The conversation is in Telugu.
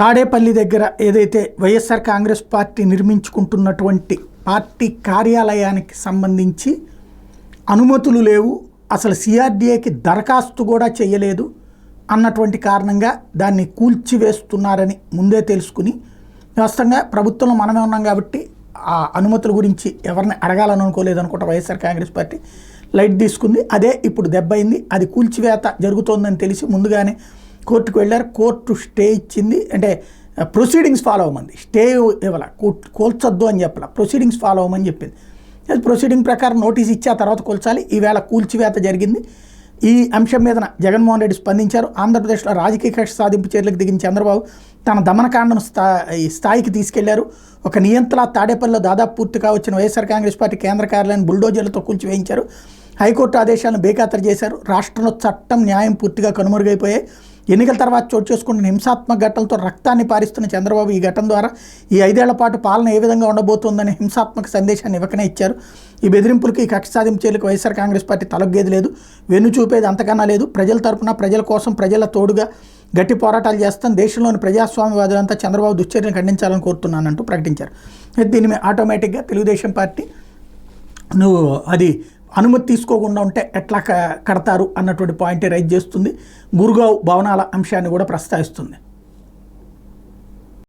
తాడేపల్లి దగ్గర ఏదైతే వైఎస్ఆర్ కాంగ్రెస్ పార్టీ నిర్మించుకుంటున్నటువంటి పార్టీ కార్యాలయానికి సంబంధించి అనుమతులు లేవు, అసలు సిఆర్డీఏకి దరఖాస్తు కూడా చేయలేదు అన్నటువంటి కారణంగా దాన్ని కూల్చివేస్తున్నారని ముందే తెలుసుకుని వాస్తవంగా ప్రభుత్వంలో మనమే ఉన్నాం కాబట్టి ఆ అనుమతుల గురించి ఎవరిని అడగాలని అనుకోలేదు అనుకుంటా వైఎస్ఆర్ కాంగ్రెస్ పార్టీ లైట్ తీసుకుంది. అదే ఇప్పుడు దెబ్బైంది. అది కూల్చివేత జరుగుతోందని తెలిసి ముందుగానే కోర్టుకు వెళ్ళారు. కోర్టు స్టే ఇచ్చింది, అంటే ప్రొసీడింగ్స్ ఫాలో అవ్వమంది, స్టే ఇవ్వాల, కూల్చొద్దు అని చెప్పాల, ప్రొసీడింగ్స్ ఫాలో అవ్వమని చెప్పింది. అది ప్రొసీడింగ్ ప్రకారం నోటీస్ ఇచ్చి ఆ తర్వాత కూల్చాలి. ఈవేళ కూల్చివేత జరిగింది. ఈ అంశం మీద జగన్మోహన్ రెడ్డి స్పందించారు. ఆంధ్రప్రదేశ్లో రాజకీయ కక్ష సాధింపు చర్యలకు దిగిన చంద్రబాబు తన దమనకాండను స్థాయికి తీసుకెళ్లారు. ఒక నియంత్రణ తాడేపల్లిలో దాదాపు పూర్తిగా వచ్చిన వైఎస్ఆర్ కాంగ్రెస్ పార్టీ కేంద్ర కార్యాలయాన్ని బుల్డోజర్లతో కూల్చివేయించారు. హైకోర్టు ఆదేశాలను బేఖాతరు చేశారు. రాష్ట్రంలో చట్టం న్యాయం పూర్తిగా కనుమరుగైపోయాయి. ఎన్నికల తర్వాత చోటు చేసుకుంటున్న హింసాత్మక ఘటనలతో రక్తాన్ని పారిస్తున్న చంద్రబాబు ఈ ఘటన ద్వారా ఈ 5 ఏళ్ల పాటు పాలన ఏ విధంగా ఉండబోతోందని హింసాత్మక సందేశాన్ని ఇవ్వకనే ఇచ్చారు. ఈ బెదిరింపులకి, ఈ కక్ష సాధింపు చర్యలకు వైఎస్ఆర్ కాంగ్రెస్ పార్టీ తలొగ్గేది లేదు, వెన్ను చూపేది అంతకన్నా లేదు. ప్రజల తరపున, ప్రజల కోసం, ప్రజల తోడుగా గట్టి పోరాటాలు చేస్తాం. దేశంలోని ప్రజాస్వామ్యవాదులంతా చంద్రబాబు దుశ్చర్యను ఖండించాలని కోరుతున్నానంటూ ప్రకటించారు. దీని ఆటోమేటిక్గా తెలుగుదేశం పార్టీ నువ్వు అది అనుమతి తీసుకోకుండా ఉంటే ఎట్లా కడతారు అన్నటువంటి పాయింట్ రైజ్ చేస్తుంది. గురుగావ్ భవనాల అంశాన్ని కూడా ప్రస్తావిస్తుంది.